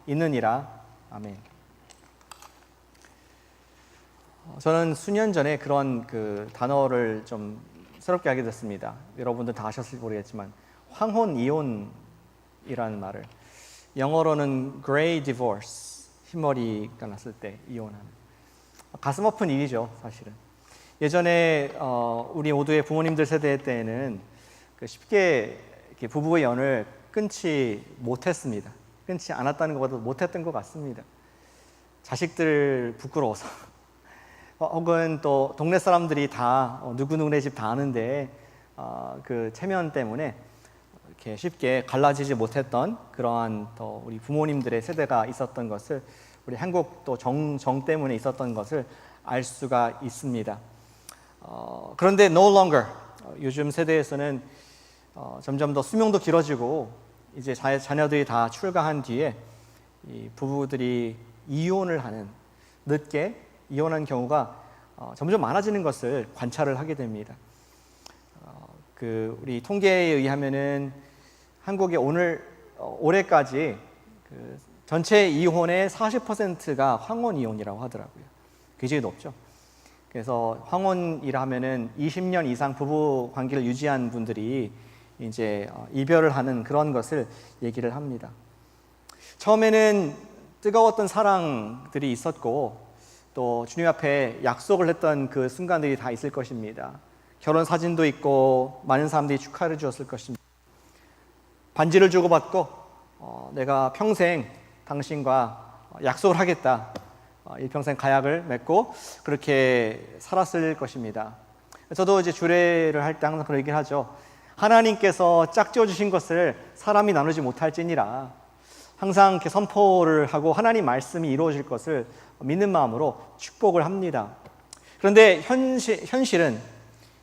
있느니라. 아멘. 저는 수년 전에 그런 그 단어를 좀 새롭게 알게 됐습니다. 여러분들 다 아셨을지 모르겠지만 황혼 이혼이라는 말을, 영어로는 gray divorce, 흰머리가 났을 때 이혼하는, 가슴 아픈 일이죠, 사실은. 예전에 우리 모두의 부모님들 세대 때에는 쉽게 이렇게 부부의 연을 끊지 못했습니다. 끊지 않았다는 것보다 못했던 것 같습니다. 자식들 부끄러워서 혹은 또 동네 사람들이 다 누구누구네 집 다 아는데 그 체면 때문에 이렇게 쉽게 갈라지지 못했던 그러한 또 우리 부모님들의 세대가 있었던 것을, 우리 한국 또 정 때문에 있었던 것을 알 수가 있습니다. 그런데 no longer, 요즘 세대에서는 점점 더 수명도 길어지고 이제 자녀들이 다 출가한 뒤에 이 부부들이 이혼을 하는, 늦게 이혼한 경우가 점점 많아지는 것을 관찰을 하게 됩니다. 우리 통계에 의하면은 한국에 올해까지 그 전체 이혼의 40%가 황혼 이혼이라고 하더라고요. 굉장히 높죠. 그래서 황혼이라 하면은 20년 이상 부부 관계를 유지한 분들이 이제 이별을 하는 그런 것을 얘기를 합니다. 처음에는 뜨거웠던 사랑들이 있었고 또 주님 앞에 약속을 했던 그 순간들이 다 있을 것입니다. 결혼 사진도 있고 많은 사람들이 축하를 주었을 것입니다. 반지를 주고받고 내가 평생 당신과 약속을 하겠다, 일평생 가약을 맺고 그렇게 살았을 것입니다. 저도 이제 주례를 할 때 항상 그런 얘기를 하죠. 하나님께서 짝지어 주신 것을 사람이 나누지 못할지니라. 항상 이렇게 선포를 하고 하나님 말씀이 이루어질 것을 믿는 마음으로 축복을 합니다. 그런데 현실은,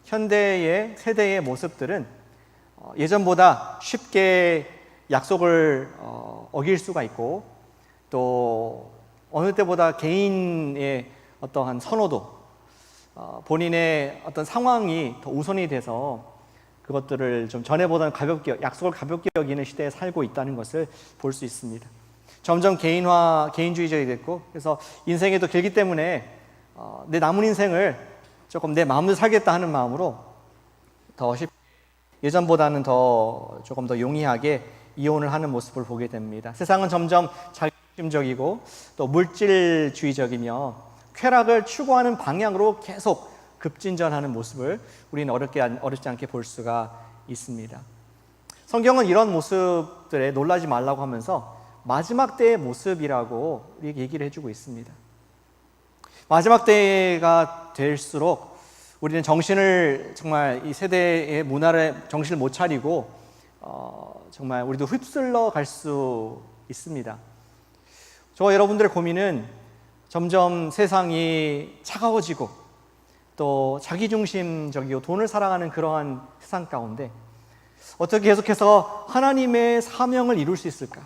현대의 세대의 모습들은 예전보다 쉽게 약속을 어길 수가 있고 또 어느 때보다 개인의 어떠한 선호도, 본인의 어떤 상황이 더 우선이 돼서 그것들을 좀 전에보다는 가볍게, 약속을 가볍게 여기는 시대에 살고 있다는 것을 볼 수 있습니다. 점점 개인주의적이 됐고, 그래서 인생이 더 길기 때문에 내 남은 인생을 조금 내 마음대로 살겠다 하는 마음으로 더 쉽게, 예전보다는 조금 더 용이하게 이혼을 하는 모습을 보게 됩니다. 세상은 점점 자기중심적이고 또 물질주의적이며 쾌락을 추구하는 방향으로 계속 급진전하는 모습을 우리는 어렵지 않게 볼 수가 있습니다. 성경은 이런 모습들에 놀라지 말라고 하면서 마지막 때의 모습이라고 우리에게 얘기를 해주고 있습니다. 마지막 때가 될수록 우리는 정말 이 세대의 문화를 정신을 못 차리고 정말 우리도 휩쓸러 갈 수 있습니다. 저와 여러분들의 고민은 점점 세상이 차가워지고 또 자기중심적이고 돈을 사랑하는 그러한 세상 가운데 어떻게 계속해서 하나님의 사명을 이룰 수 있을까?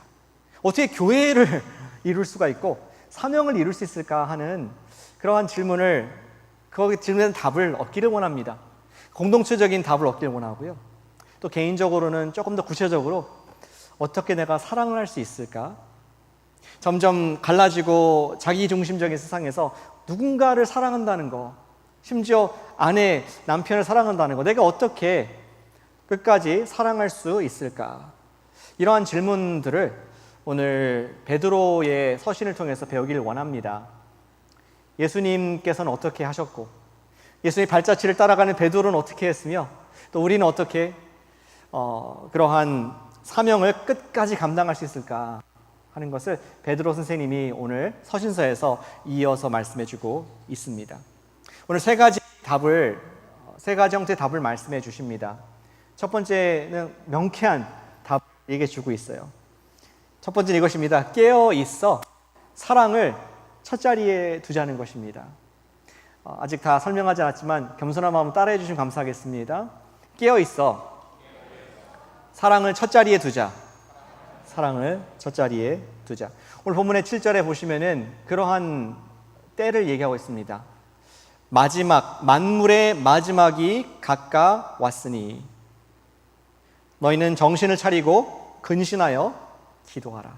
어떻게 교회를 이룰 수가 있고 사명을 이룰 수 있을까 하는 그러한 질문에 답을 얻기를 원합니다. 공동체적인 답을 얻기를 원하고요. 또 개인적으로는 조금 더 구체적으로 어떻게 내가 사랑을 할 수 있을까? 점점 갈라지고 자기중심적인 세상에서 누군가를 사랑한다는 거, 심지어 아내, 남편을 사랑한다는 거, 내가 어떻게 끝까지 사랑할 수 있을까? 이러한 질문들을 오늘 베드로의 서신을 통해서 배우기를 원합니다. 예수님께서는 어떻게 하셨고 예수님의 발자취를 따라가는 베드로는 어떻게 했으며 또 우리는 어떻게 그러한 사명을 끝까지 감당할 수 있을까 하는 것을 베드로 선생님이 오늘 서신서에서 이어서 말씀해주고 있습니다. 오늘 세 가지 형태의 답을 말씀해 주십니다. 첫 번째는 명쾌한 답을 얘기해 주고 있어요. 첫 번째는 이것입니다. 깨어 있어 사랑을 첫 자리에 두자는 것입니다. 아직 다 설명하지 않았지만 겸손한 마음 따라해 주시면 감사하겠습니다. 깨어 있어 사랑을 첫 자리에 두자. 사랑을 첫 자리에 두자. 오늘 본문의 7절에 보시면은 그러한 때를 얘기하고 있습니다. 만물의 마지막이 가까웠으니 너희는 정신을 차리고 근신하여 기도하라.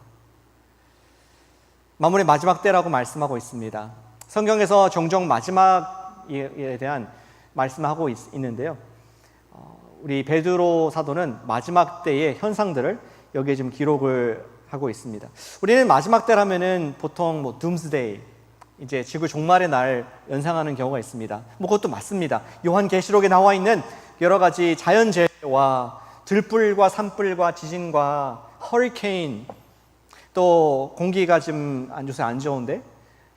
만물의 마지막 때라고 말씀하고 있습니다. 성경에서 종종 마지막에 대한 말씀을 하고 있는데요. 우리 베드로 사도는 마지막 때의 현상들을 여기에 좀 기록을 하고 있습니다. 우리는 마지막 때라면은 보통 뭐 둠스데이, 이제 지구 종말의 날 연상하는 경우가 있습니다. 뭐 그것도 맞습니다. 요한계시록에 나와 있는 여러 가지 자연재해와 들불과 산불과 지진과 허리케인, 또 공기가 좀 요새 안 좋은데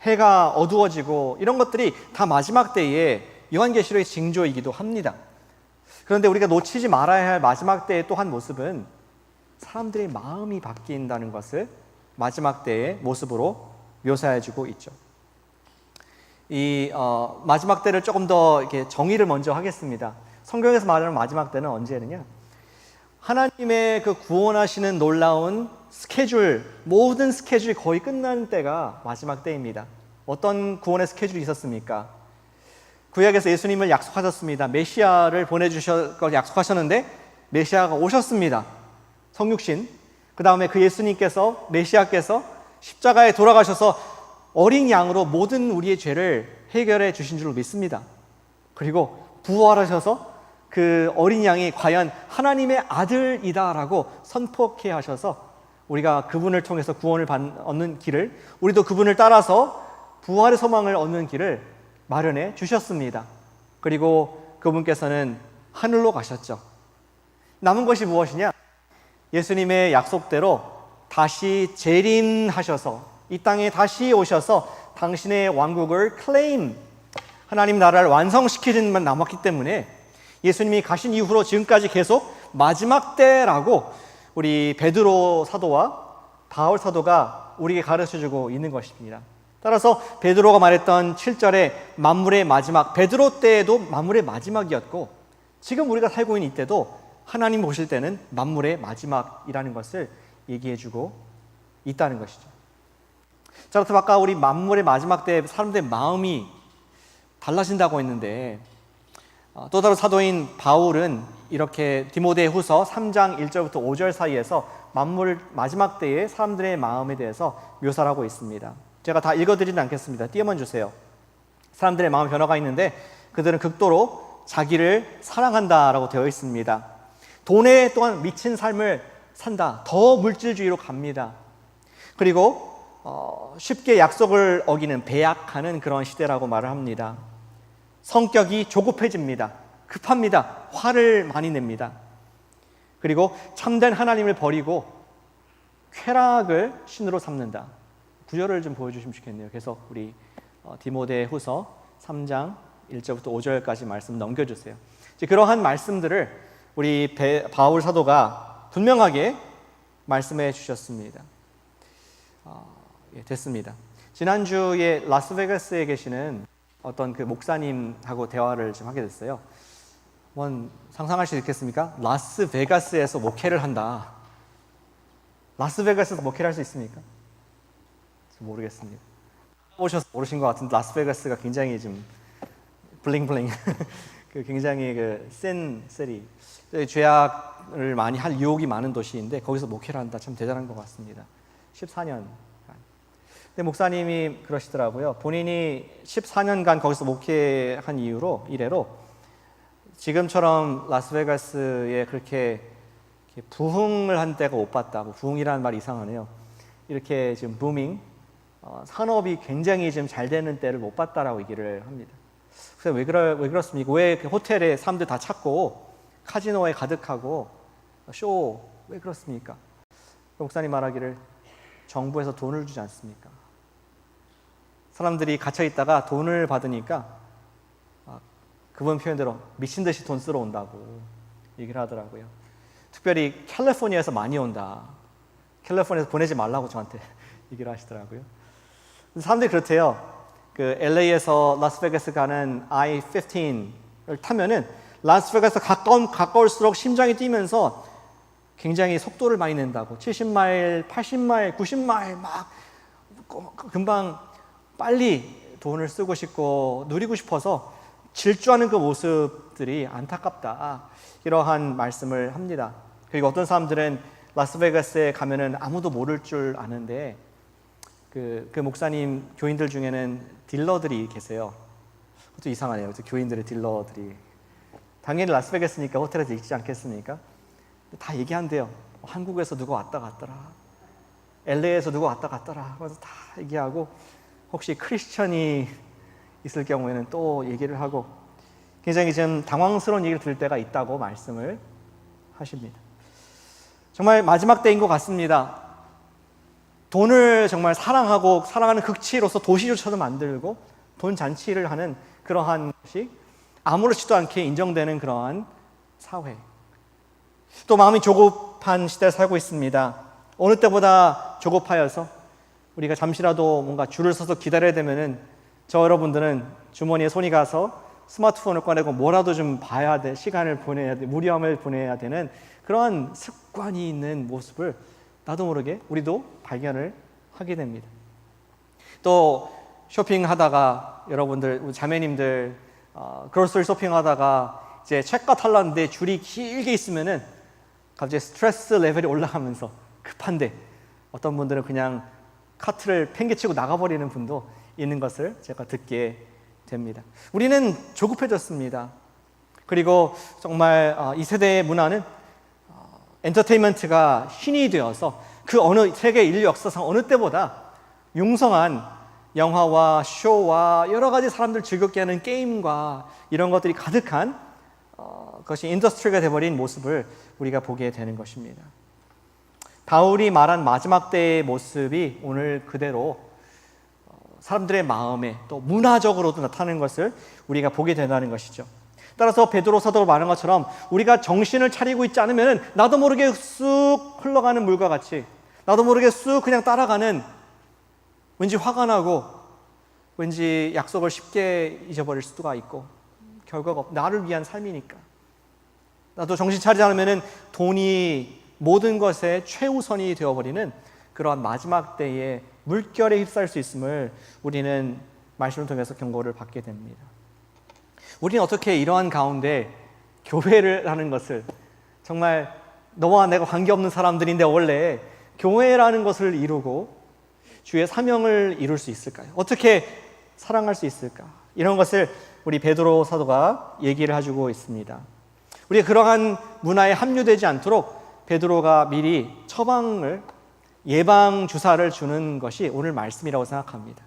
해가 어두워지고 이런 것들이 다 마지막 때의 요한계시록의 징조이기도 합니다. 그런데 우리가 놓치지 말아야 할 마지막 때의 또 한 모습은 사람들의 마음이 바뀐다는 것을 마지막 때의 모습으로 묘사해주고 있죠. 이 마지막 때를 조금 더 이렇게 정의를 먼저 하겠습니다. 성경에서 말하는 마지막 때는 언제느냐? 하나님의 그 구원하시는 놀라운 스케줄, 모든 스케줄이 거의 끝나는 때가 마지막 때입니다. 어떤 구원의 스케줄이 있었습니까? 구약에서 예수님을 약속하셨습니다. 메시아를 보내주실 걸 약속하셨는데 메시아가 오셨습니다. 성육신. 그 다음에 그 예수님께서, 메시아께서 십자가에 돌아가셔서 어린 양으로 모든 우리의 죄를 해결해 주신 줄로 믿습니다. 그리고 부활하셔서 그 어린 양이 과연 하나님의 아들이다라고 선포케 하셔서 우리가 그분을 통해서 구원을 얻는 길을, 우리도 그분을 따라서 부활의 소망을 얻는 길을 마련해 주셨습니다. 그리고 그분께서는 하늘로 가셨죠. 남은 것이 무엇이냐? 예수님의 약속대로 다시 재림하셔서 이 땅에 다시 오셔서 당신의 왕국을 클레임, 하나님 나라를 완성시키는 만 남았기 때문에 예수님이 가신 이후로 지금까지 계속 마지막 때라고 우리 베드로 사도와 바울 사도가 우리에게 가르쳐주고 있는 것입니다. 따라서 베드로가 말했던 7절에 만물의 마지막, 베드로 때에도 만물의 마지막이었고 지금 우리가 살고 있는 이때도 하나님 보실 때는 만물의 마지막이라는 것을 얘기해주고 있다는 것이죠. 자, 그렇다면 아까 우리 만물의 마지막 때 사람들의 마음이 달라진다고 했는데 또 다른 사도인 바울은 이렇게 디모데후서 3장 1절부터 5절 사이에서 만물 마지막 때의 사람들의 마음에 대해서 묘사를 하고 있습니다. 제가 다 읽어드리진 않겠습니다. 띄어만 주세요. 사람들의 마음 변화가 있는데 그들은 극도로 자기를 사랑한다라고 되어 있습니다. 돈에 또한 미친 삶을 산다. 더 물질주의로 갑니다. 그리고 쉽게 약속을 어기는, 배약하는 그런 시대라고 말을 합니다. 성격이 조급해집니다. 급합니다. 화를 많이 냅니다. 그리고 참된 하나님을 버리고 쾌락을 신으로 삼는다. 구절을 좀 보여주시면 좋겠네요. 그래서 우리 디모데후서 3장 1절부터 5절까지 말씀 넘겨주세요. 이제 그러한 말씀들을 우리 바울 사도가 분명하게 말씀해 주셨습니다. 됐습니다. 지난주에 라스베가스에 계시는 어떤 그 목사님하고 대화를 좀 하게 됐어요. 한번 상상할 수 있겠습니까? 라스베가스에서 목회를 한다. 라스베가스에서 목회를 할 수 있습니까? 모르겠습니다. 오셔서 모르신 것 같은데 라스베가스가 굉장히 좀 블링블링 그 굉장히 그 센 시리, 죄악을 많이 할 유혹이 많은 도시인데 거기서 목회를 한다. 참 대단한 것 같습니다. 14년. 근데 목사님이 그러시더라고요. 본인이 14년간 거기서 목회한 이래로 지금처럼 라스베가스에 그렇게 부흥을 한 때가 못 봤다고. 부흥이라는 말이 이상하네요. 이렇게 지금 부밍, 산업이 굉장히 좀 잘 되는 때를 못 봤다라고 얘기를 합니다. 그래서 왜 그렇습니까? 왜 호텔에 사람들 다 찾고 카지노에 가득하고 왜 그렇습니까? 목사님 말하기를 정부에서 돈을 주지 않습니까? 사람들이 갇혀 있다가 돈을 받으니까 그분 표현대로 미친 듯이 돈 쓰러 온다고 얘기를 하더라고요. 특별히 캘리포니아에서 많이 온다. 캘리포니아에서 보내지 말라고 저한테 얘기를 하시더라고요. 사람들이 그렇대요. 그 LA에서 라스베가스 가는 I-15를 타면은 라스베가스 가까울수록 심장이 뛰면서 굉장히 속도를 많이 낸다고. 70마일, 80마일, 90마일 막 금방 빨리 돈을 쓰고 싶고 누리고 싶어서 질주하는 그 모습들이 안타깝다. 이러한 말씀을 합니다. 그리고 어떤 사람들은 라스베가스에 가면은 아무도 모를 줄 아는데 그 목사님 교인들 중에는 딜러들이 계세요. 그것도 이상하네요. 교인들의 딜러들이. 당연히 라스베가스니까 호텔에서 있지 않겠습니까? 다 얘기한대요. 한국에서 누가 왔다 갔더라. LA에서 누가 왔다 갔더라. 그래서 다 얘기하고 혹시 크리스천이 있을 경우에는 또 얘기를 하고 굉장히 좀 당황스러운 얘기를 들을 때가 있다고 말씀을 하십니다. 정말 마지막 때인 것 같습니다. 돈을 정말 사랑하고 사랑하는 극치로서 도시조차도 만들고 돈 잔치를 하는 그러한 것이 아무렇지도 않게 인정되는 그러한 사회. 또 마음이 조급한 시대에 살고 있습니다. 어느 때보다 조급하여서 우리가 잠시라도 뭔가 줄을 서서 기다려야 되면은 저 여러분들은 주머니에 손이 가서 스마트폰을 꺼내고 뭐라도 좀 봐야 돼, 시간을 보내야 돼, 무료함을 보내야 되는 그러한 습관이 있는 모습을 나도 모르게 우리도 발견을 하게 됩니다. 또 쇼핑하다가 여러분들 자매님들 그로서리 쇼핑하다가 이제 책가 탈랐는데 줄이 길게 있으면은 갑자기 스트레스 레벨이 올라가면서 급한데 어떤 분들은 그냥 카트를 팽개치고 나가버리는 분도 있는 것을 제가 듣게 됩니다. 우리는 조급해졌습니다. 그리고 정말 이 세대의 문화는 엔터테인먼트가 신이 되어서 그 어느 세계 인류 역사상 어느 때보다 융성한 영화와 쇼와 여러 가지 사람들 즐겁게 하는 게임과 이런 것들이 가득한 그것이 인더스트리가 되어버린 모습을 우리가 보게 되는 것입니다. 바울이 말한 마지막 때의 모습이 오늘 그대로 사람들의 마음에 또 문화적으로도 나타나는 것을 우리가 보게 된다는 것이죠. 따라서 베드로 사도가 말한 것처럼 우리가 정신을 차리고 있지 않으면 나도 모르게 쑥 흘러가는 물과 같이 나도 모르게 쑥 그냥 따라가는 왠지 화가 나고 왠지 약속을 쉽게 잊어버릴 수가 있고 결과가 나를 위한 삶이니까 나도 정신 차리지 않으면 돈이 모든 것의 최우선이 되어버리는 그러한 마지막 때에 물결에 휩싸일 수 있음을 우리는 말씀을 통해서 경고를 받게 됩니다. 우리는 어떻게 이러한 가운데 교회를 하는 것을 정말 너와 내가 관계없는 사람들인데 원래 교회라는 것을 이루고 주의 사명을 이룰 수 있을까요? 어떻게 사랑할 수 있을까? 이런 것을 우리 베드로 사도가 얘기를 해주고 있습니다. 우리가 그러한 문화에 합류되지 않도록 베드로가 미리 처방을 예방 주사를 주는 것이 오늘 말씀이라고 생각합니다.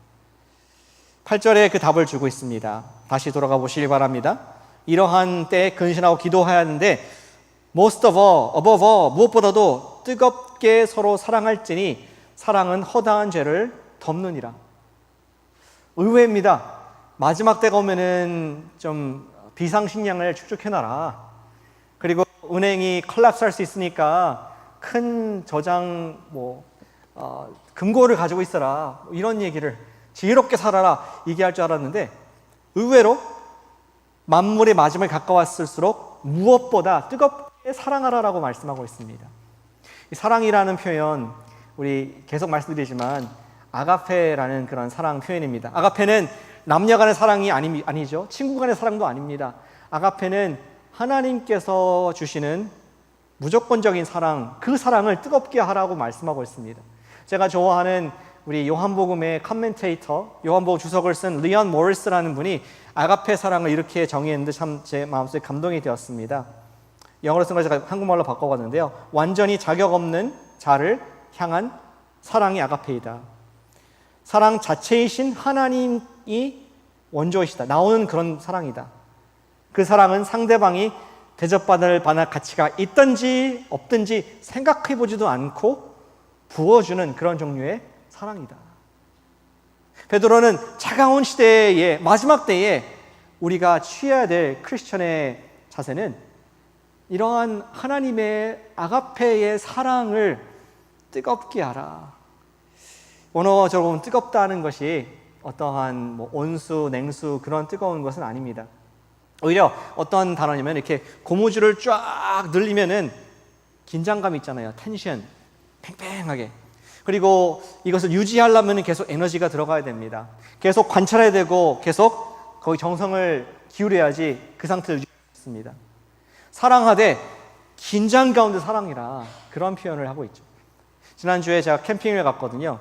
8절에 그 답을 주고 있습니다. 다시 돌아가 보시기 바랍니다. 이러한 때에 근신하고 기도해야 하는데 most of all, above all, 무엇보다도 뜨겁게 서로 사랑할지니 사랑은 허다한 죄를 덮느니라. 의외입니다. 마지막 때가 오면은 좀 비상식량을 축적해놔라. 그리고 은행이 컬랩스할 수 있으니까 큰 저장 금고를 가지고 있어라. 이런 얘기를 지혜롭게 살아라 얘기할 줄 알았는데 의외로 만물의 마지막에 가까웠을수록 무엇보다 뜨겁게 사랑하라라고 말씀하고 있습니다. 이 사랑이라는 표현 우리 계속 말씀드리지만 아가페라는 그런 사랑 표현입니다. 아가페는 남녀 간의 사랑이 아니죠. 친구 간의 사랑도 아닙니다. 아가페는 하나님께서 주시는 무조건적인 사랑, 그 사랑을 뜨겁게 하라고 말씀하고 있습니다. 제가 좋아하는 우리 요한복음의 커멘테이터, 요한복음 주석을 쓴 리언 모리스라는 분이 아가페 사랑을 이렇게 정의했는데 참 제 마음속에 감동이 되었습니다. 영어로 쓴 걸 제가 한국말로 바꿔봤는데요. 완전히 자격 없는 자를 향한 사랑이 아가페이다. 사랑 자체이신 하나님이 원조이시다. 나오는 그런 사랑이다. 그 사랑은 상대방이 대접받을 만한 가치가 있든지 없든지 생각해보지도 않고 부어주는 그런 종류의 사랑이다. 베드로는 차가운 시대의 마지막 때에 우리가 취해야 될 크리스천의 자세는 이러한 하나님의 아가페의 사랑을 뜨겁게 하라. 원어적으로 보면 뜨겁다는 것이 어떠한 온수, 냉수 그런 뜨거운 것은 아닙니다. 오히려 어떤 단어냐면 이렇게 고무줄을 쫙 늘리면은 긴장감 있잖아요. 텐션, 팽팽하게. 그리고 이것을 유지하려면 계속 에너지가 들어가야 됩니다. 계속 관찰해야 되고 계속 거기 정성을 기울여야지 그 상태를 유지할 수 있습니다. 사랑하되 긴장 가운데 사랑이라 그런 표현을 하고 있죠. 지난주에 제가 캠핑을 갔거든요.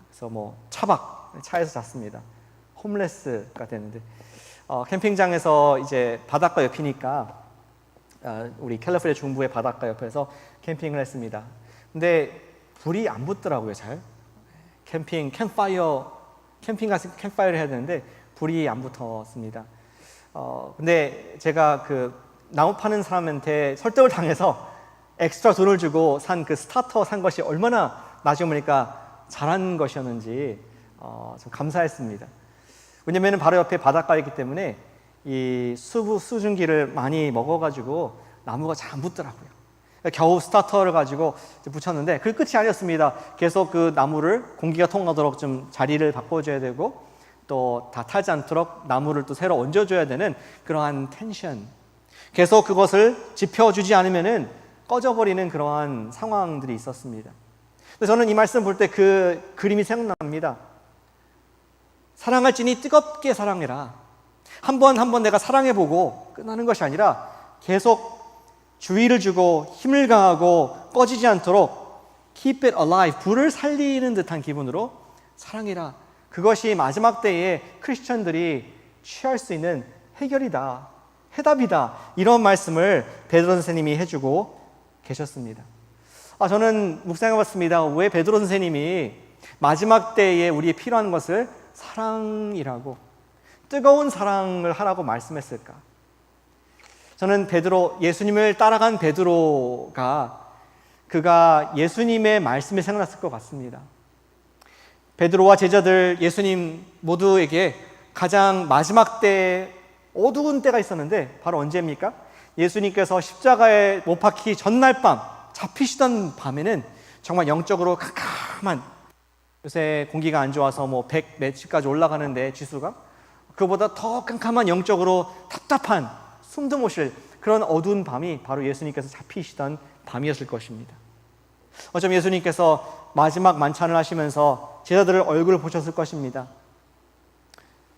그래서 그래서 뭐 차박, 차에서 잤습니다. 홈레스가 됐는데 캠핑장에서 이제 바닷가 옆이니까 우리 캘리포니아 중부의 바닷가 옆에서 캠핑을 했습니다. 근데 불이 안 붙더라고요, 잘. 캠핑 가서 캠파이어를 해야 되는데 불이 안 붙었습니다. 근데 제가 그 나무 파는 사람한테 설득을 당해서 엑스트라 돈을 주고 산 그 스타터 산 것이 얼마나 나중에 보니까 잘한 것이었는지 좀 감사했습니다. 왜냐면 바로 옆에 바닷가이기 때문에 이 수증기를 많이 먹어가지고 나무가 잘 안 붙더라고요. 겨우 스타터를 가지고 붙였는데 그 끝이 아니었습니다. 계속 그 나무를 공기가 통하도록 좀 자리를 바꿔줘야 되고 또 다 타지 않도록 나무를 또 새로 얹어줘야 되는 그러한 텐션, 계속 그것을 지펴주지 않으면은 꺼져버리는 그러한 상황들이 있었습니다. 그래서 저는 이 말씀 볼 때 그 그림이 생각납니다. 사랑할지니 뜨겁게 사랑해라. 한 번 내가 사랑해보고 끝나는 것이 아니라 계속 주의를 주고 힘을 가하고 꺼지지 않도록 keep it alive, 불을 살리는 듯한 기분으로 사랑해라. 그것이 마지막 때에 크리스천들이 취할 수 있는 해결이다, 해답이다, 이런 말씀을 베드로 선생님이 해주고 계셨습니다. 저는 묵상해봤습니다. 왜 베드로 선생님이 마지막 때에 우리에 필요한 것을 사랑이라고, 뜨거운 사랑을 하라고 말씀했을까? 저는 예수님을 따라간 베드로가 그가 예수님의 말씀이 생각났을 것 같습니다. 베드로와 제자들, 예수님 모두에게 가장 마지막 때 어두운 때가 있었는데 바로 언제입니까? 예수님께서 십자가에 못 박히기 전날 밤, 잡히시던 밤에는 정말 영적으로 캄캄한, 요새 공기가 안 좋아서 뭐 100 몇십까지 올라가는데 지수가, 그보다 더 캄캄한, 영적으로 답답한, 숨도 못 쉴 그런 어두운 밤이 바로 예수님께서 잡히시던 밤이었을 것입니다. 어쩜 예수님께서 마지막 만찬을 하시면서 제자들을 얼굴을 보셨을 것입니다.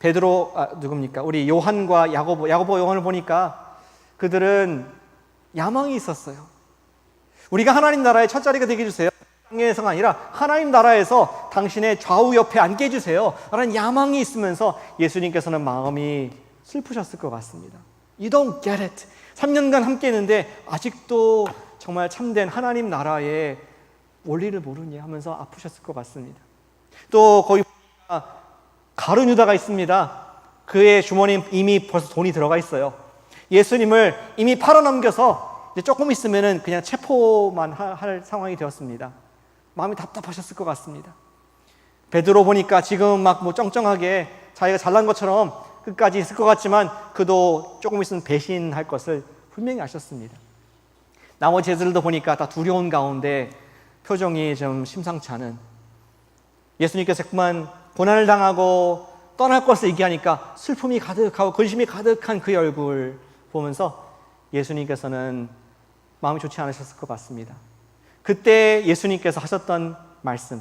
누굽니까? 우리 요한과 야고보, 요한을 보니까 그들은 야망이 있었어요. 우리가 하나님 나라의 첫 자리가 되게 해주세요. 땅에서가 아니라 하나님 나라에서 당신의 좌우 옆에 앉게 해주세요 라는 야망이 있으면서 예수님께서는 마음이 슬프셨을 것 같습니다. You don't get it. 3년간 함께 했는데 아직도 정말 참된 하나님 나라의 원리를 모르니 하면서 아프셨을 것 같습니다. 또 거기 가룟 유다가 있습니다. 그의 주머니에 이미 벌써 돈이 들어가 있어요. 예수님을 이미 팔아넘겨서 이제 조금 있으면은 그냥 체포만 할 상황이 되었습니다. 마음이 답답하셨을 것 같습니다. 베드로 보니까 지금 막 뭐 쩡쩡하게 자기가 잘난 것처럼 끝까지 있을 것 같지만 그도 조금 있으면 배신할 것을 분명히 아셨습니다. 나머지 제자들도 보니까 다 두려운 가운데 표정이 좀 심상치 않은, 예수님께서 그만 고난을 당하고 떠날 것을 얘기하니까 슬픔이 가득하고 근심이 가득한 그의 얼굴 보면서 예수님께서는 마음이 좋지 않으셨을 것 같습니다. 그때 예수님께서 하셨던 말씀,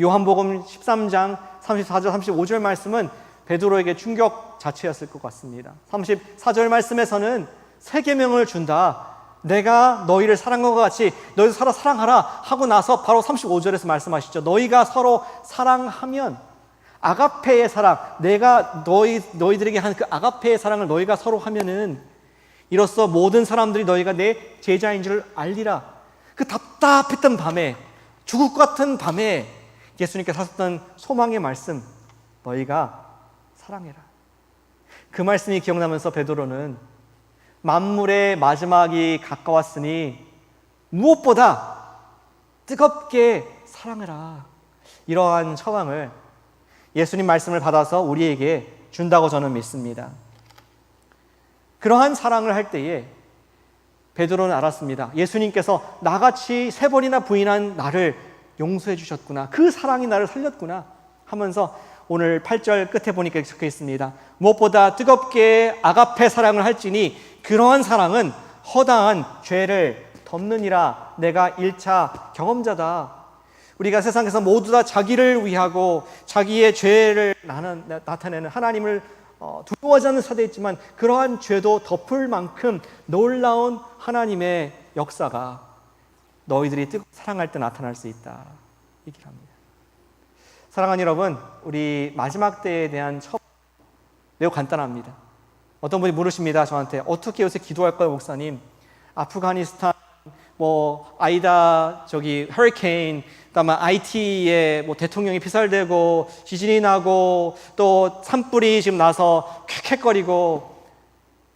요한복음 13장 34절 35절 말씀은 베드로에게 충격 자체였을 것 같습니다. 34절 말씀에서는 세 계명을 준다, 내가 너희를 사랑한 것 같이 너희도 서로 사랑하라 하고 나서 바로 35절에서 말씀하시죠. 너희가 서로 사랑하면, 아가페의 사랑, 내가 너희들에게 한 그 아가페의 사랑을 너희가 서로 하면은 이로써 모든 사람들이 너희가 내 제자인 줄 알리라. 그 답답했던 밤에, 죽을 것 같은 밤에 예수님께서 하셨던 소망의 말씀, 너희가 사랑해라. 그 말씀이 기억나면서 베드로는 만물의 마지막이 가까웠으니 무엇보다 뜨겁게 사랑해라, 이러한 처방을 예수님 말씀을 받아서 우리에게 준다고 저는 믿습니다. 그러한 사랑을 할 때에 베드로는 알았습니다. 예수님께서 나같이 3번이나 부인한 나를 용서해 주셨구나, 그 사랑이 나를 살렸구나 하면서 오늘 8절 끝에 보니까 적혀 있습니다. 무엇보다 뜨겁게 아가페 사랑을 할지니 그러한 사랑은 허다한 죄를 덮느니라. 내가 1차 경험자다. 우리가 세상에서 모두 다 자기를 위하고 자기의 죄를 나타내는 하나님을 두려워하지 않는 세대에 있지만 그러한 죄도 덮을 만큼 놀라운 하나님의 역사가 너희들이 뜨겁게 사랑할 때 나타날 수 있다, 얘기를 합니다. 사랑하는 여러분, 우리 마지막 때에 대한 첫 매우 간단합니다. 어떤 분이 물으십니다. 저한테 어떻게 요새 기도할까요, 목사님? 아프가니스탄, 아이다 허리케인, 그다음에 IT에 대통령이 피살되고 지진이 나고 또 산불이 지금 나서 캑캑거리고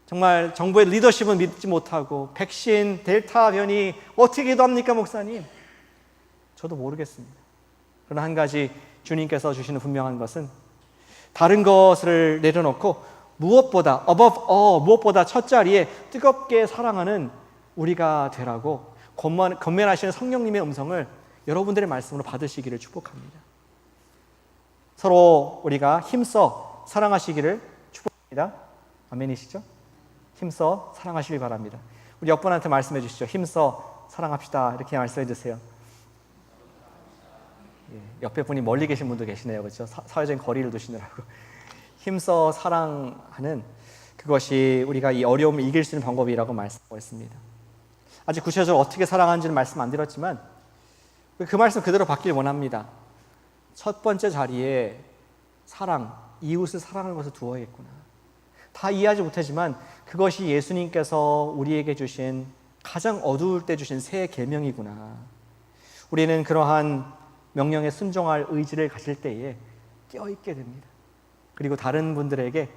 정말 정부의 리더십은 믿지 못하고 백신, 델타 변이 어떻게 기도합니까, 목사님? 저도 모르겠습니다. 그러나 한 가지 주님께서 주시는 분명한 것은 다른 것을 내려놓고 무엇보다 above all, 무엇보다 첫 자리에 뜨겁게 사랑하는 우리가 되라고 권면하시는 성령님의 음성을 여러분들의 말씀으로 받으시기를 축복합니다. 서로 우리가 힘써 사랑하시기를 축복합니다. 아멘이시죠? 힘써 사랑하시길 바랍니다. 우리 옆분한테 말씀해 주시죠. 힘써 사랑합시다. 이렇게 말씀해 주세요. 옆에 분이 멀리 계신 분도 계시네요. 그렇죠? 사회적인 거리를 두시느라고. 힘써 사랑하는 그것이 우리가 이 어려움을 이길 수 있는 방법이라고 말씀하고 있습니다. 아직 구체적으로 어떻게 사랑하는지는 말씀 안 드렸지만 그 말씀 그대로 받길 원합니다. 첫 번째 자리에 사랑, 이웃을 사랑하는 것을 두어야겠구나. 다 이해하지 못하지만 그것이 예수님께서 우리에게 주신 가장 어두울 때 주신 새 계명이구나. 우리는 그러한 명령에 순종할 의지를 가질 때에 깨어있게 됩니다. 그리고 다른 분들에게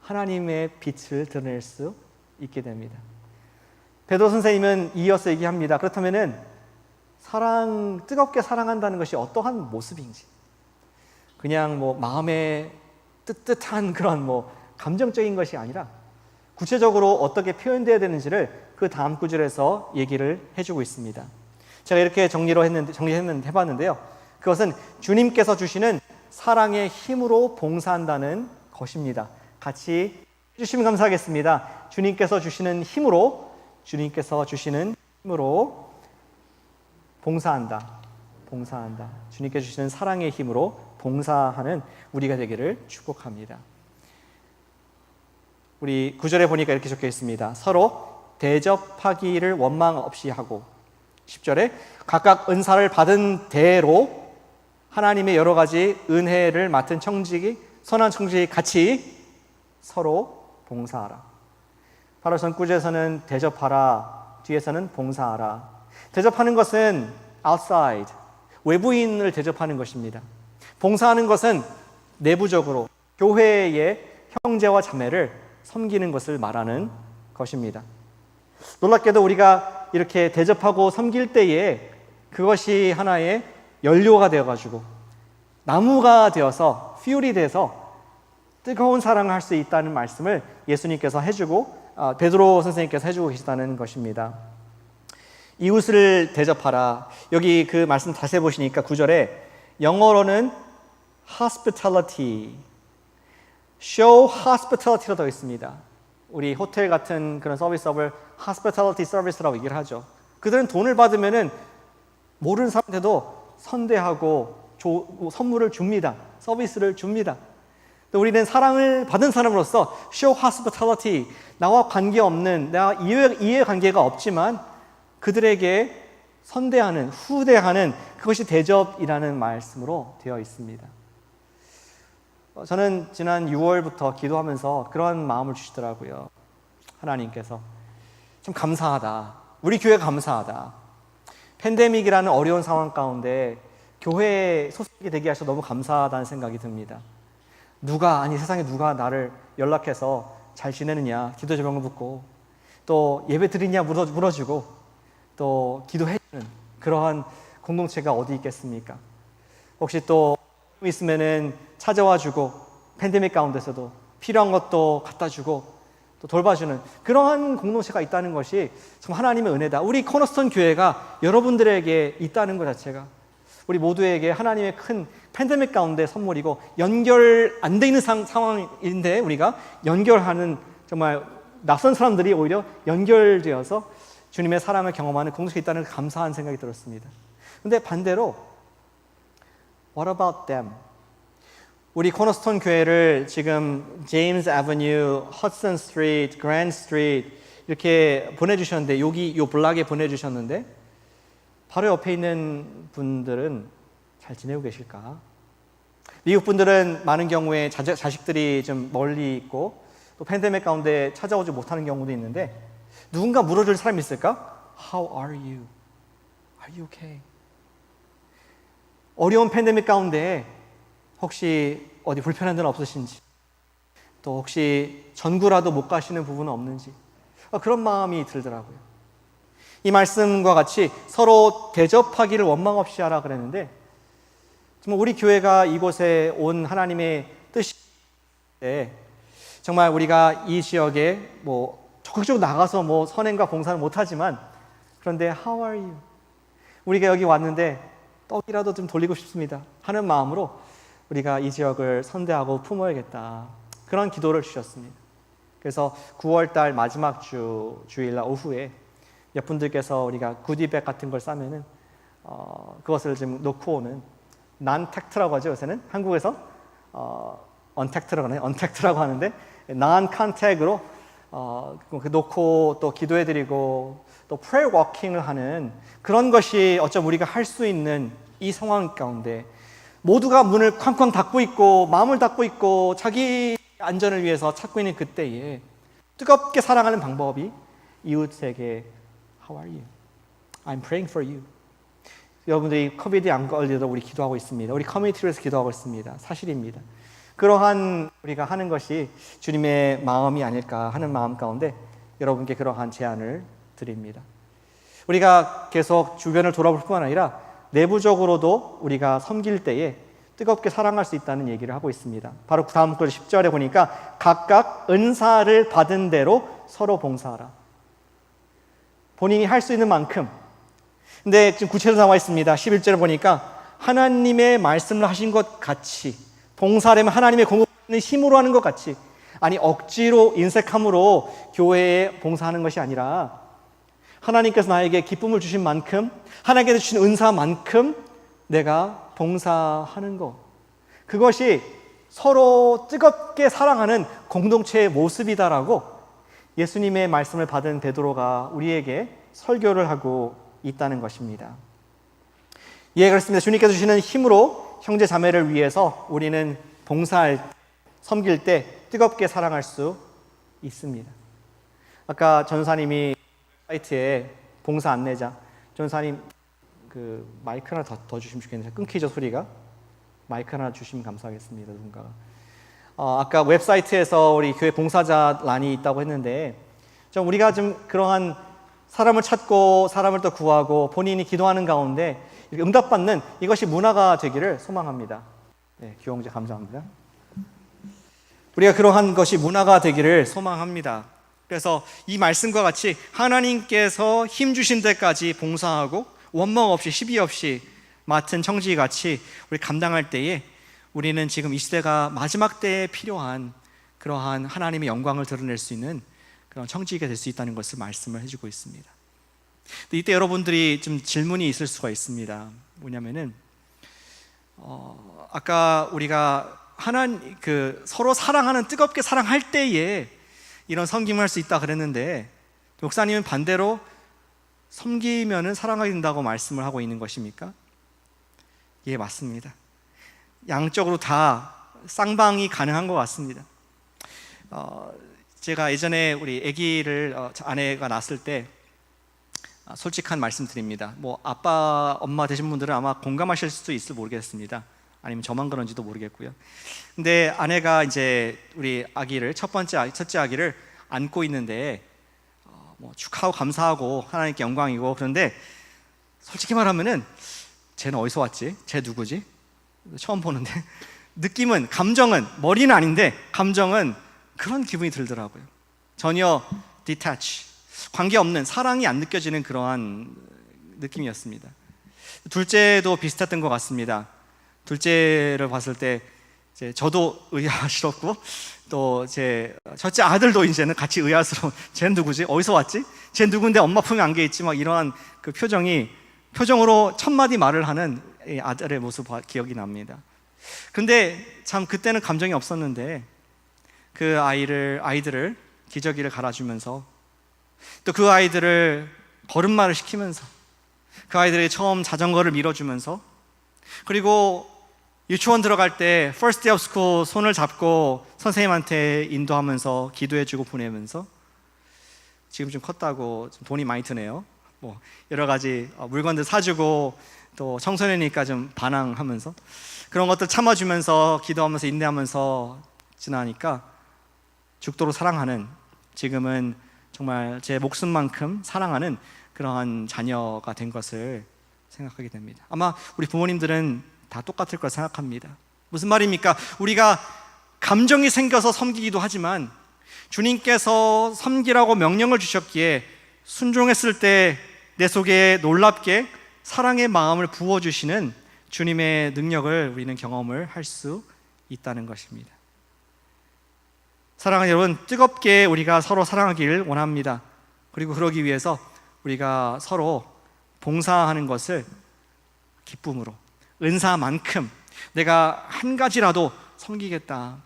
하나님의 빛을 드러낼 수 있게 됩니다. 베드로 선생님은 이어서 얘기합니다. 그렇다면은 뜨겁게 사랑한다는 것이 어떠한 모습인지, 그냥 마음에 뜨뜻한 그런 감정적인 것이 아니라 구체적으로 어떻게 표현되어야 되는지를 그 다음 구절에서 얘기를 해주고 있습니다. 제가 이렇게 해봤는데요. 그것은 주님께서 주시는 사랑의 힘으로 봉사한다는 것입니다. 같이 해주시면 감사하겠습니다. 주님께서 주시는 힘으로 봉사한다. 주님께서 주시는 사랑의 힘으로 봉사하는 우리가 되기를 축복합니다. 우리 9절에 보니까 이렇게 적혀 있습니다. 서로 대접하기를 원망 없이 하고, 10절에 각각 은사를 받은 대로 하나님의 여러 가지 은혜를 맡은 선한 청지기 같이 서로 봉사하라. 바로 전 구절에서는 대접하라, 뒤에서는 봉사하라. 대접하는 것은 outside, 외부인을 대접하는 것입니다. 봉사하는 것은 내부적으로 교회의 형제와 자매를 섬기는 것을 말하는 것입니다. 놀랍게도 우리가 이렇게 대접하고 섬길 때에 그것이 하나의 연료가 되어가지고 나무가 되어서 퓨얼이 돼서 뜨거운 사랑을 할 수 있다는 말씀을 예수님께서 베드로 선생님께서 해주고 계시다는 것입니다. 이웃을 대접하라. 여기 그 말씀 자세히 보시니까 9절에 영어로는 hospitality, show hospitality로 되어 있습니다. 우리 호텔 같은 그런 서비스업을 hospitality service라고 얘기를 하죠. 그들은 돈을 받으면은 모르는 사람한테도 선대하고 선물을 줍니다. 서비스를 줍니다. 우리는 사랑을 받은 사람으로서 show hospitality, 나와 관계없는, 나와 이해관계가 없지만 그들에게 선대하는, 후대하는 그것이 대접이라는 말씀으로 되어 있습니다. 저는 지난 6월부터 기도하면서 그런 마음을 주시더라고요. 하나님께서 좀 감사하다. 우리 교회가 감사하다. 팬데믹이라는 어려운 상황 가운데 교회에 소속이 되게 하셔서 너무 감사하다는 생각이 듭니다. 세상에 누가 나를 연락해서 잘 지내느냐, 기도 제목을 묻고, 또 예배 드리냐 물어주고, 또 기도해주는 그러한 공동체가 어디 있겠습니까? 혹시 또 있으면은 찾아와주고, 팬데믹 가운데서도 필요한 것도 갖다주고, 또 돌봐주는 그러한 공동체가 있다는 것이 참 하나님의 은혜다. 우리 코너스톤 교회가 여러분들에게 있다는 것 자체가 우리 모두에게 하나님의 큰 팬데믹 가운데 선물이고, 연결 안 돼 있는 상황인데 우리가 연결하는, 정말 낯선 사람들이 오히려 연결되어서 주님의 사랑을 경험하는 공동체가 있다는 감사한 생각이 들었습니다. 그런데 반대로 What about them? 우리 코너스톤 교회를 지금 제임스 애버뉴, 허슨 스트리트, 그랜드 스트리트 이렇게 보내주셨는데, 여기 요 블락에 보내주셨는데 바로 옆에 있는 분들은 잘 지내고 계실까? 미국 분들은 많은 경우에 자식들이 좀 멀리 있고 또 팬데믹 가운데 찾아오지 못하는 경우도 있는데 누군가 물어줄 사람이 있을까? How are you? Are you okay? 어려운 팬데믹 가운데 혹시 어디 불편한 데는 없으신지, 또 혹시 전구라도 못 가시는 부분은 없는지, 그런 마음이 들더라고요. 이 말씀과 같이 서로 대접하기를 원망 없이 하라 그랬는데, 정말 우리 교회가 이곳에 온 하나님의 뜻이 정말 우리가 이 지역에 적극적으로 나가서 선행과 봉사는 못하지만, 그런데 How are you? 우리가 여기 왔는데 떡이라도 좀 돌리고 싶습니다 하는 마음으로 우리가 이 지역을 선대하고 품어야겠다, 그런 기도를 주셨습니다. 그래서 9월달 마지막 주일날 오후에 몇 분들께서 우리가 구디백 같은 걸 싸면은 그것을 좀 놓고 오는, 난택트라고 하죠. 요새는 한국에서 언택트라고 하네. 언택트라고 하는데 non contact으로 놓고 또 기도해드리고 또 prayer walking을 하는 그런 것이 어쩜 우리가 할 수 있는 이 상황 가운데 모두가 문을 쾅쾅 닫고 있고 마음을 닫고 있고 자기 안전을 위해서 찾고 있는 그때에 뜨겁게 사랑하는 방법이 이웃에게 How are you? I'm praying for you. 여러분들이 코비드 안 걸리도록 우리 기도하고 있습니다. 우리 커뮤니티를 위해서 기도하고 있습니다. 사실입니다. 그러한 우리가 하는 것이 주님의 마음이 아닐까 하는 마음 가운데 여러분께 그러한 제안을 드립니다. 우리가 계속 주변을 돌아볼 뿐만 아니라 내부적으로도 우리가 섬길 때에 뜨겁게 사랑할 수 있다는 얘기를 하고 있습니다. 바로 그 다음 절 10절에 보니까 각각 은사를 받은 대로 서로 봉사하라. 본인이 할 수 있는 만큼. 근데 지금 구체로 나와 있습니다. 11절에 보니까 하나님의 말씀을 하신 것 같이, 봉사하려면 하나님의 공급하는 힘으로 하는 것 같이, 아니 억지로 인색함으로 교회에 봉사하는 것이 아니라 하나님께서 나에게 기쁨을 주신 만큼, 하나님께서 주신 은사만큼 내가 봉사하는 것, 그것이 서로 뜨겁게 사랑하는 공동체의 모습이다라고 예수님의 말씀을 받은 베드로가 우리에게 설교를 하고 있다는 것입니다. 예, 그렇습니다. 주님께서 주시는 힘으로 형제 자매를 위해서 우리는 봉사할, 섬길 때 뜨겁게 사랑할 수 있습니다. 아까 전사님이 사이트에 봉사 안내자, 전사님 그 마이크 하나 더 주시면 좋겠는데 끊기죠 소리가? 마이크 하나 주시면 감사하겠습니다. 누군가가 아까 웹사이트에서 우리 교회 봉사자 란이 있다고 했는데 좀 우리가 좀 그러한 사람을 찾고 사람을 또 구하고 본인이 기도하는 가운데 응답받는 이것이 문화가 되기를 소망합니다. 네, 규영재 감사합니다. 우리가 그러한 것이 문화가 되기를 소망합니다. 그래서 이 말씀과 같이 하나님께서 힘 주신 데까지 봉사하고 원망 없이 시비 없이 맡은 청지기같이 우리 감당할 때에 우리는 지금 이 시대가 마지막 때에 필요한 그러한 하나님의 영광을 드러낼 수 있는 그런 청지기가 될 수 있다는 것을 말씀을 해주고 있습니다. 근데 이때 여러분들이 좀 질문이 있을 수가 있습니다. 뭐냐면은 아까 우리가 서로 사랑하는, 뜨겁게 사랑할 때에 이런 섬김을 할 수 있다 그랬는데 목사님은 반대로 섬기면은 사랑하게 된다고 말씀을 하고 있는 것입니까? 예, 맞습니다. 양쪽으로 다 쌍방이 가능한 것 같습니다. 제가 예전에 우리 아기를 아내가 낳았을 때 솔직한 말씀 드립니다. 아빠, 엄마 되신 분들은 아마 공감하실 수도 있을 모르겠습니다. 아니면 저만 그런지도 모르겠고요. 근데 아내가 이제 우리 아기를 첫째 아기를 안고 있는데 축하하고 감사하고 하나님께 영광이고, 그런데 솔직히 말하면은 쟤는 어디서 왔지? 쟤 누구지? 처음 보는데 느낌은, 감정은, 머리는 아닌데 감정은 그런 기분이 들더라고요. 전혀 detach, 관계없는, 사랑이 안 느껴지는 그러한 느낌이었습니다. 둘째도 비슷했던 것 같습니다. 둘째를 봤을 때 저도 의아스럽고 또 제 첫째 아들도 이제는 같이 의아스러운, 쟤는 누구지? 어디서 왔지? 쟤 누군데 엄마 품에 안겨 있지? 막 이러한 그 표정으로 첫 마디 말을 하는 아들의 모습 기억이 납니다. 근데 참 그때는 감정이 없었는데 그 아이들을 기저귀를 갈아주면서 또 그 아이들을 걸음마를 시키면서 그 아이들에게 처음 자전거를 밀어주면서, 그리고 유치원 들어갈 때 First Day of School 손을 잡고 선생님한테 인도하면서 기도해주고 보내면서 지금 좀 컸다고 좀 돈이 많이 드네요. 뭐 여러 가지 물건들 사주고 또 청소년이니까 좀 반항하면서 그런 것들 참아주면서 기도하면서 인내하면서 지나니까 죽도록 사랑하는, 지금은 정말 제 목숨만큼 사랑하는 그러한 자녀가 된 것을 생각하게 됩니다. 아마 우리 부모님들은 다 똑같을 걸 생각합니다. 무슨 말입니까? 우리가 감정이 생겨서 섬기기도 하지만 주님께서 섬기라고 명령을 주셨기에 순종했을 때 내 속에 놀랍게 사랑의 마음을 부어주시는 주님의 능력을 우리는 경험을 할 수 있다는 것입니다. 사랑하는 여러분, 뜨겁게 우리가 서로 사랑하기를 원합니다. 그리고 그러기 위해서 우리가 서로 봉사하는 것을 기쁨으로, 은사만큼 내가 한 가지라도 섬기겠다,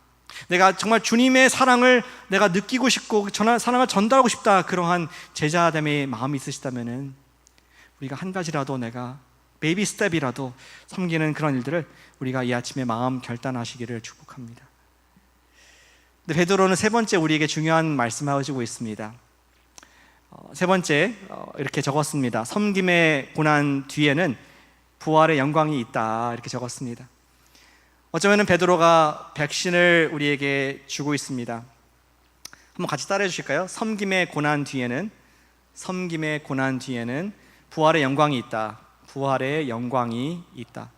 내가 정말 주님의 사랑을 내가 느끼고 싶고 사랑을 전달하고 싶다, 그러한 제자됨의 마음이 있으시다면 우리가 한 가지라도 내가 베이비 스텝이라도 섬기는 그런 일들을 우리가 이 아침에 마음 결단하시기를 축복합니다. 근데 베드로는 세 번째 우리에게 중요한 말씀을 해주고 있습니다. 세 번째 이렇게 적었습니다. 섬김의 고난 뒤에는 부활의 영광이 있다, 이렇게 적었습니다. 어쩌면 베드로가 백신을 우리에게 주고 있습니다. 한번 같이 따라해 주실까요? 섬김의 고난 뒤에는 부활의 영광이 있다. 부활의 영광이 있다.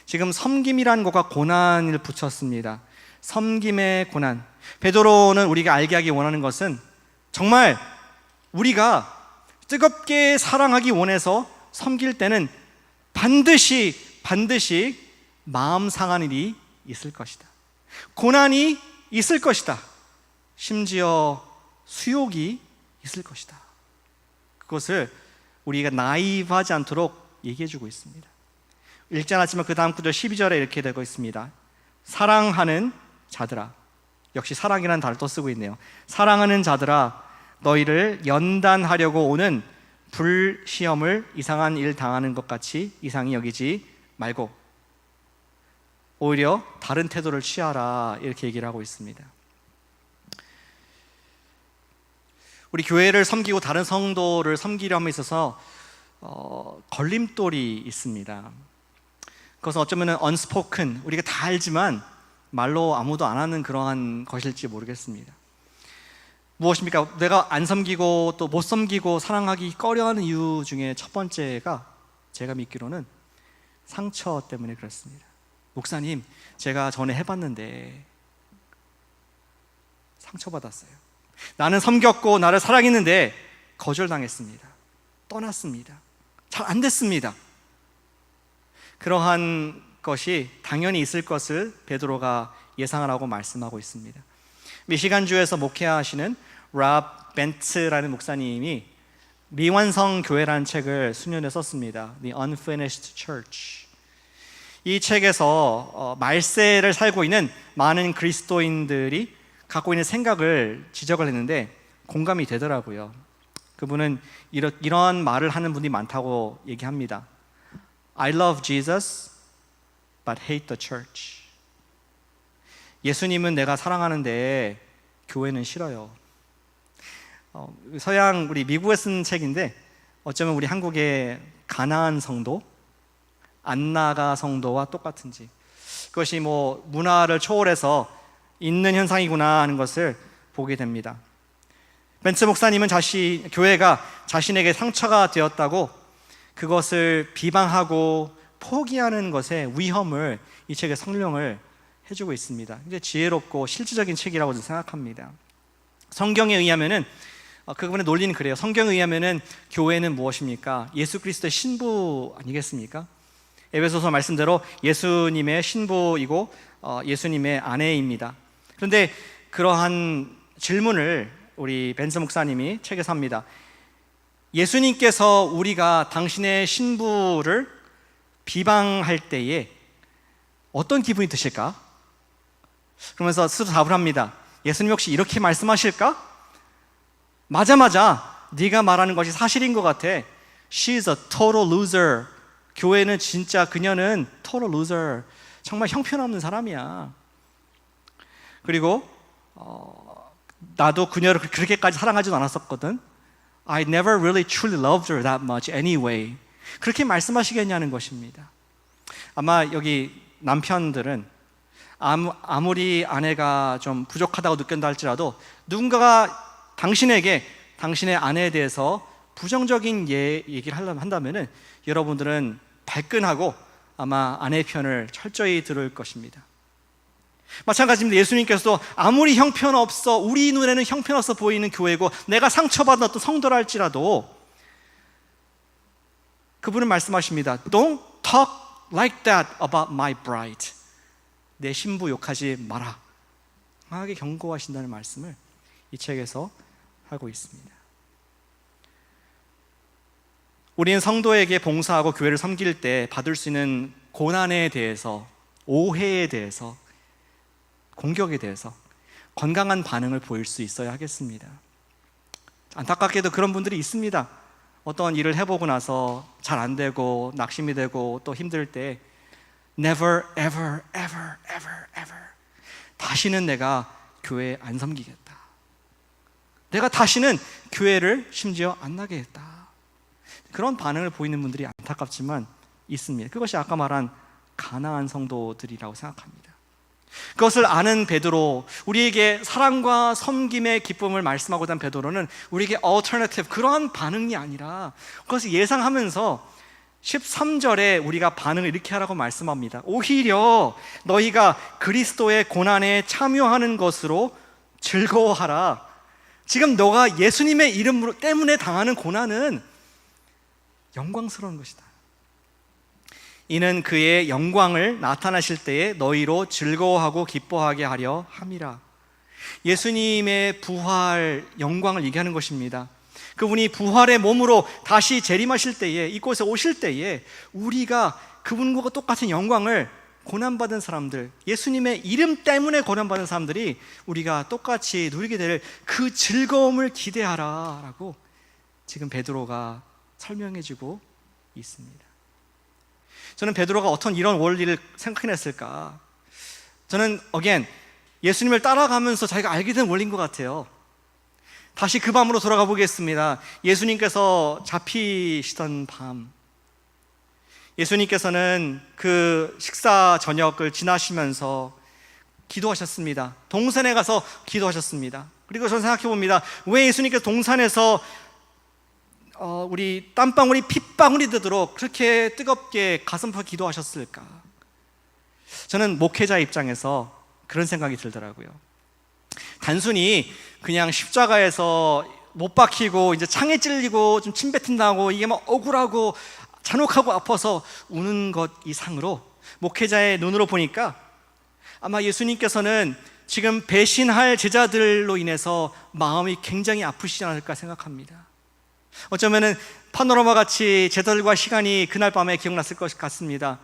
지금 섬김이라는 것과 고난을 붙였습니다. 섬김의 고난. 베드로는 우리가 알게 하기 원하는 것은 정말 우리가 뜨겁게 사랑하기 원해서 섬길 때는 반드시 마음 상한 일이 있을 것이다. 고난이 있을 것이다. 심지어 수욕이 있을 것이다. 그것을 우리가 나이브하지 않도록 얘기해주고 있습니다. 읽지 않았지만 그 다음 구절 12절에 이렇게 되고 있습니다. 사랑하는 자들아, 역시 사랑이라는 단어를 또 쓰고 있네요. 사랑하는 자들아, 너희를 연단하려고 오는 불시험을 이상한 일 당하는 것 같이 이상히 여기지 말고 오히려 다른 태도를 취하라, 이렇게 얘기를 하고 있습니다. 우리 교회를 섬기고 다른 성도를 섬기려 함에 있어서 걸림돌이 있습니다. 그것은 어쩌면 unspoken, 우리가 다 알지만 말로 아무도 안 하는 그러한 것일지 모르겠습니다. 무엇입니까? 내가 안 섬기고 또 못 섬기고 사랑하기 꺼려하는 이유 중에 첫 번째가 제가 믿기로는 상처 때문에 그렇습니다. 목사님, 제가 전에 해봤는데 상처받았어요. 나는 섬겼고 나를 사랑했는데 거절당했습니다. 떠났습니다. 잘 안 됐습니다. 그러한 것이 당연히 있을 것을 베드로가 예상하라고 말씀하고 있습니다. 미시간주에서 목회하시는 랍 벤츠라는 목사님이 미완성 교회라는 책을 수년에 썼습니다. The Unfinished Church. 이 책에서 말세를 살고 있는 많은 그리스도인들이 갖고 있는 생각을 지적을 했는데 공감이 되더라고요. 그분은 이런 말을 하는 분이 많다고 얘기합니다. I love Jesus, but hate the church. 예수님은 내가 사랑하는데 교회는 싫어요. 서양 우리 미국에 쓴 책인데 어쩌면 우리 한국의 가나안 성도, 안나가 성도와 똑같은지, 그것이 뭐 문화를 초월해서 있는 현상이구나 하는 것을 보게 됩니다. 벤츠 목사님은 교회가 자신에게 상처가 되었다고 그것을 비방하고 포기하는 것의 위험을 이 책에 설명을 해주고 있습니다. 굉장히 지혜롭고 실질적인 책이라고 생각합니다. 성경에 의하면은 그분의 논리는 그래요. 성경에 의하면은 교회는 무엇입니까? 예수 그리스도의 신부 아니겠습니까? 에베소서 말씀대로 예수님의 신부이고 예수님의 아내입니다. 그런데 그러한 질문을 우리 벤츠 목사님이 책에서 합니다. 예수님께서 우리가 당신의 신부를 비방할 때에 어떤 기분이 드실까? 그러면서 스스로 답을 합니다. 예수님 혹시 이렇게 말씀하실까? 맞아. 네가 말하는 것이 사실인 것 같아. She's a total loser. 교회는 진짜 그녀는 total loser. 정말 형편없는 사람이야. 그리고 나도 그녀를 그렇게까지 사랑하지도 않았었거든. I never really truly loved her that much anyway. 그렇게 말씀하시겠냐는 것입니다. 아마 여기 남편들은 아무리 아내가 좀 부족하다고 느낀다 할지라도 누군가가 당신에게 당신의 아내에 대해서 부정적인 얘기를 한다면은 여러분들은 발끈하고 아마 아내의 편을 철저히 들을 것입니다. 마찬가지입니다. 예수님께서도 아무리 형편없어, 우리 눈에는 형편없어 보이는 교회고 내가 상처받은 어떤 성도라 할지라도 그분은 말씀하십니다. Don't talk like that about my bride. 내 신부 욕하지 마라. 강하게 경고하신다는 말씀을 이 책에서 하고 있습니다. 우리는 성도에게 봉사하고 교회를 섬길 때 받을 수 있는 고난에 대해서, 오해에 대해서, 공격에 대해서 건강한 반응을 보일 수 있어야 하겠습니다. 안타깝게도 그런 분들이 있습니다. 어떤 일을 해보고 나서 잘 안 되고 낙심이 되고 또 힘들 때 Never, ever, ever, ever, ever 다시는 내가 교회에 안 섬기겠다. 내가 다시는 교회를 심지어 안 나가겠다. 그런 반응을 보이는 분들이 안타깝지만 있습니다. 그것이 아까 말한 가난한 성도들이라고 생각합니다. 그것을 아는 베드로, 우리에게 사랑과 섬김의 기쁨을 말씀하고자 한 베드로는 우리에게 alternative, 그러한 반응이 아니라 그것을 예상하면서 13절에 우리가 반응을 이렇게 하라고 말씀합니다. 오히려 너희가 그리스도의 고난에 참여하는 것으로 즐거워하라. 지금 너가 예수님의 이름 때문에 당하는 고난은 영광스러운 것이다. 이는 그의 영광을 나타나실 때에 너희로 즐거워하고 기뻐하게 하려 함이라. 예수님의 부활 영광을 얘기하는 것입니다. 그분이 부활의 몸으로 다시 재림하실 때에, 이곳에 오실 때에 우리가 그분과 똑같은 영광을 고난받은 사람들, 예수님의 이름 때문에 고난받은 사람들이 우리가 똑같이 누리게 될 그 즐거움을 기대하라 라고 지금 베드로가 설명해주고 있습니다. 저는 베드로가 어떤 이런 원리를 생각해냈을까? 저는 예수님을 따라가면서 자기가 알게 된 원리인 것 같아요. 다시 그 밤으로 돌아가 보겠습니다. 예수님께서 잡히시던 밤, 예수님께서는 그 식사 저녁을 지나시면서 기도하셨습니다. 동산에 가서 기도하셨습니다. 그리고 저는 생각해 봅니다. 왜 예수님께서 동산에서 우리 땀방울이 핏방울이 되도록 그렇게 뜨겁게 가슴 아파 기도하셨을까? 저는 목회자 입장에서 그런 생각이 들더라고요. 단순히 그냥 십자가에서 못 박히고 이제 창에 찔리고 좀 침뱉힌다고 이게 막 억울하고 잔혹하고 아파서 우는 것 이상으로 목회자의 눈으로 보니까 아마 예수님께서는 지금 배신할 제자들로 인해서 마음이 굉장히 아프시지 않을까 생각합니다. 어쩌면은 파노라마 같이 제자들과 시간이 그날 밤에 기억났을 것 같습니다.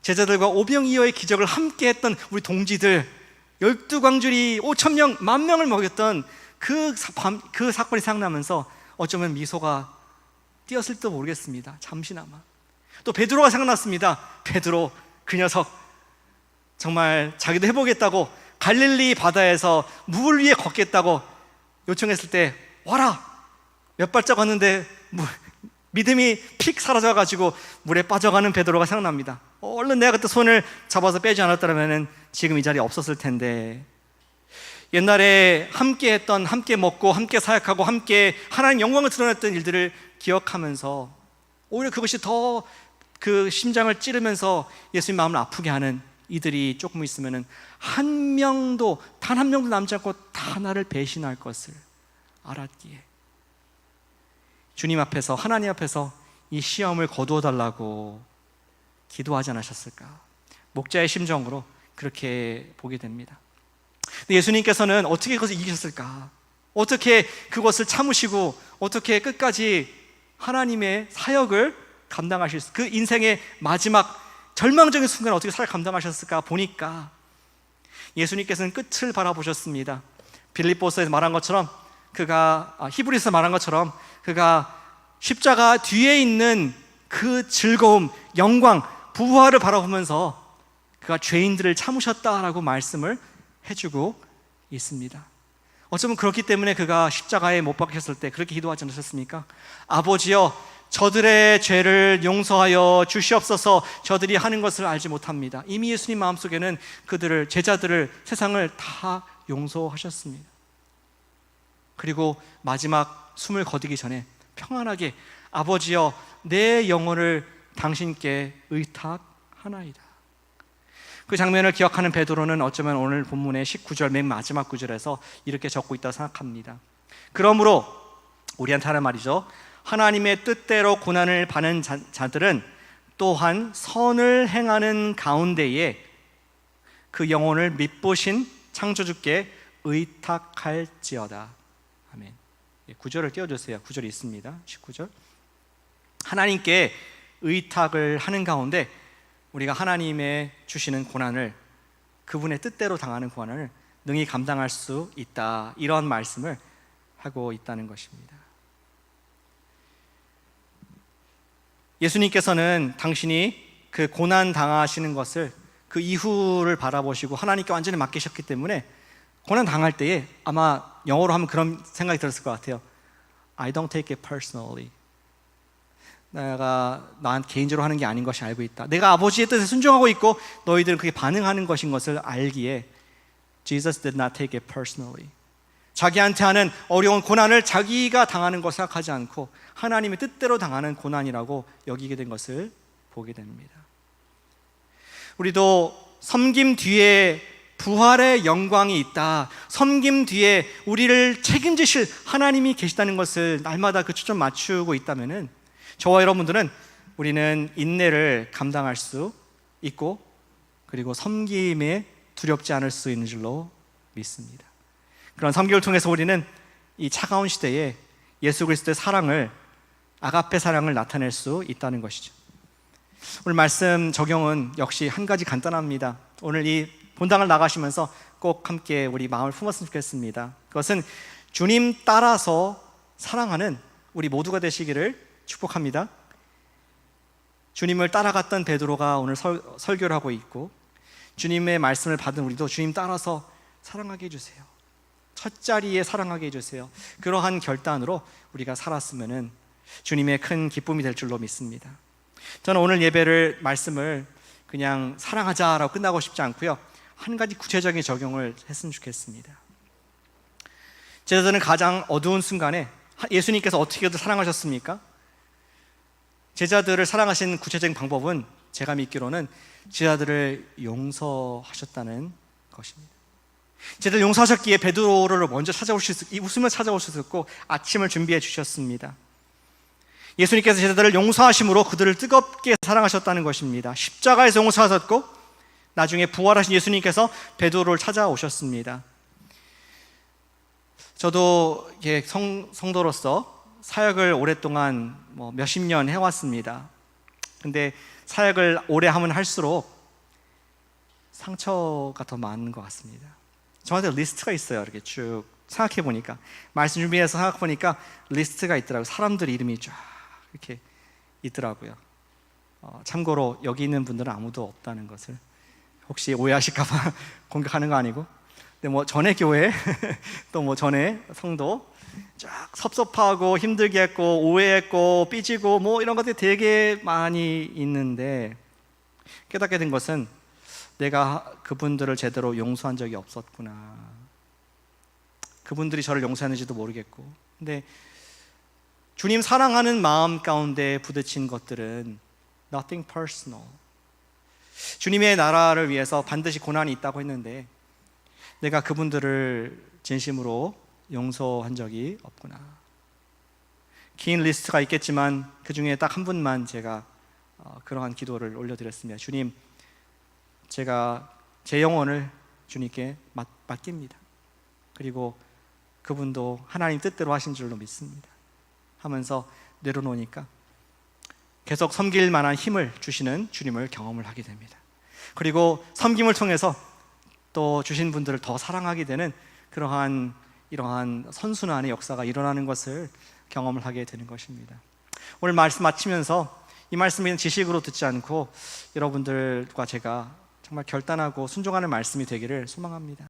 제자들과 오병이어의 기적을 함께 했던 우리 동지들, 12광줄이 5,000명, 10,000명을 먹였던 그 사건이 생각나면서 어쩌면 미소가 띄었을지도 모르겠습니다. 잠시나마. 또 베드로가 생각났습니다. 베드로, 그 녀석 정말 자기도 해보겠다고 갈릴리 바다에서 물 위에 걷겠다고 요청했을 때 와라! 몇 발짝 왔는데 믿음이 픽 사라져가지고 물에 빠져가는 베드로가 생각납니다. 얼른 내가 그때 손을 잡아서 빼지 않았다면 지금 이 자리에 없었을 텐데. 옛날에 함께 했던, 함께 먹고 함께 사역하고 함께 하나님 영광을 드러냈던 일들을 기억하면서 오히려 그것이 더 그 심장을 찌르면서 예수님 마음을 아프게 하는 이들이 조금 있으면 한 명도, 단 한 명도 남지 않고 다 나를 배신할 것을 알았기에 주님 앞에서, 하나님 앞에서 이 시험을 거두어 달라고 기도하지 않으셨을까? 목자의 심정으로 그렇게 보게 됩니다. 근데 예수님께서는 어떻게 그것을 이기셨을까? 어떻게 그것을 참으시고 어떻게 끝까지 하나님의 사역을 감당하실 그 인생의 마지막 절망적인 순간을 어떻게 사역 감당하셨을까 보니까 예수님께서는 끝을 바라보셨습니다. 빌립보서에서 말한 것처럼 히브리서에서 말한 것처럼 그가 십자가 뒤에 있는 그 즐거움, 영광, 부활을 바라보면서 그가 죄인들을 참으셨다라고 말씀을 해주고 있습니다. 어쩌면 그렇기 때문에 그가 십자가에 못 박혔을 때 그렇게 기도하지 않으셨습니까? 아버지여, 저들의 죄를 용서하여 주시옵소서. 저들이 하는 것을 알지 못합니다. 이미 예수님 마음속에는 그들을, 제자들을, 세상을 다 용서하셨습니다. 그리고 마지막 숨을 거두기 전에 평안하게 아버지여, 내 영혼을 당신께 의탁하나이다. 그 장면을 기억하는 베드로는 어쩌면 오늘 본문의 19절 맨 마지막 구절에서 이렇게 적고 있다고 생각합니다. 그러므로 우리한테 하는 말이죠. 하나님의 뜻대로 고난을 받는 자들은 또한 선을 행하는 가운데에 그 영혼을 믿보신 창조주께 의탁할지어다. 아멘. 9절을 띄워주세요. 9절이 있습니다. 19절. 하나님께 의탁을 하는 가운데 우리가 하나님의 주시는 고난을, 그분의 뜻대로 당하는 고난을 능히 감당할 수 있다, 이런 말씀을 하고 있다는 것입니다. 예수님께서는 당신이 그 고난 당하시는 것을, 그 이후를 바라보시고 하나님께 완전히 맡기셨기 때문에 고난 당할 때에 아마 영어로 하면 그런 생각이 들었을 것 같아요. I don't take it personally. 내가 난 개인적으로 하는 게 아닌 것이 알고 있다. 내가 아버지의 뜻에 순종하고 있고 너희들은 그게 반응하는 것인 것을 알기에 Jesus did not take it personally. 자기한테 하는 어려운 고난을 자기가 당하는 것 생각하지 않고 하나님의 뜻대로 당하는 고난이라고 여기게 된 것을 보게 됩니다. 우리도 섬김 뒤에 부활의 영광이 있다, 섬김 뒤에 우리를 책임지실 하나님이 계시다는 것을 날마다 그 초점 맞추고 있다면은 저와 여러분들은 우리는 인내를 감당할 수 있고 그리고 섬김에 두렵지 않을 수 있는 줄로 믿습니다. 그런 섬김을 통해서 우리는 이 차가운 시대에 예수 그리스도의 사랑을, 아가페 사랑을 나타낼 수 있다는 것이죠. 오늘 말씀 적용은 역시 한 가지 간단합니다. 오늘 이 본당을 나가시면서 꼭 함께 우리 마음을 품었으면 좋겠습니다. 그것은 주님 따라서 사랑하는 우리 모두가 되시기를 축복합니다. 주님을 따라갔던 베드로가 오늘 설교를 하고 있고, 주님의 말씀을 받은 우리도 주님 따라서 사랑하게 해주세요. 첫 자리에 사랑하게 해주세요. 그러한 결단으로 우리가 살았으면 주님의 큰 기쁨이 될 줄로 믿습니다. 저는 오늘 예배를, 말씀을 그냥 사랑하자라고 끝나고 싶지 않고요, 한 가지 구체적인 적용을 했으면 좋겠습니다. 제자들은 가장 어두운 순간에 예수님께서 어떻게든 사랑하셨습니까? 제자들을 사랑하신 구체적인 방법은 제가 믿기로는 제자들을 용서하셨다는 것입니다. 제자들 용서하셨기에 베드로를 먼저 웃으며 찾아오셨고 아침을 준비해 주셨습니다. 예수님께서 제자들을 용서하심으로 그들을 뜨겁게 사랑하셨다는 것입니다. 십자가에서 용서하셨고 나중에 부활하신 예수님께서 베드로를 찾아오셨습니다. 저도 성도로서 사역을 오랫동안 몇십 년 해왔습니다. 근데 사역을 오래 하면 할수록 상처가 더 많은 것 같습니다. 저한테 리스트가 있어요. 이렇게 쭉 생각해 보니까, 말씀 준비해서 생각해 보니까 리스트가 있더라고요. 사람들 이름이 쫙 이렇게 있더라고요. 참고로 여기 있는 분들은 아무도 없다는 것을 혹시 오해하실까봐 공격하는 거 아니고, 근데 전에 교회 또 전에 성도 쫙 섭섭하고 힘들게 했고 오해했고 삐지고 이런 것들이 되게 많이 있는데, 깨닫게 된 것은 내가 그분들을 제대로 용서한 적이 없었구나. 그분들이 저를 용서했는지도 모르겠고, 근데 주님 사랑하는 마음 가운데 부딪힌 것들은 nothing personal. 주님의 나라를 위해서 반드시 고난이 있다고 했는데 내가 그분들을 진심으로 용서한 적이 없구나. 긴 리스트가 있겠지만 그 중에 딱 한 분만 제가 그러한 기도를 올려드렸습니다. 주님, 제가 제 영혼을 주님께 맡깁니다. 그리고 그분도 하나님 뜻대로 하신 줄로 믿습니다 하면서 내려놓으니까 계속 섬길 만한 힘을 주시는 주님을 경험을 하게 됩니다. 그리고 섬김을 통해서 또 주신 분들을 더 사랑하게 되는 이러한 선순환의 역사가 일어나는 것을 경험을 하게 되는 것입니다. 오늘 말씀 마치면서 이 말씀은 지식으로 듣지 않고 여러분들과 제가 정말 결단하고 순종하는 말씀이 되기를 소망합니다.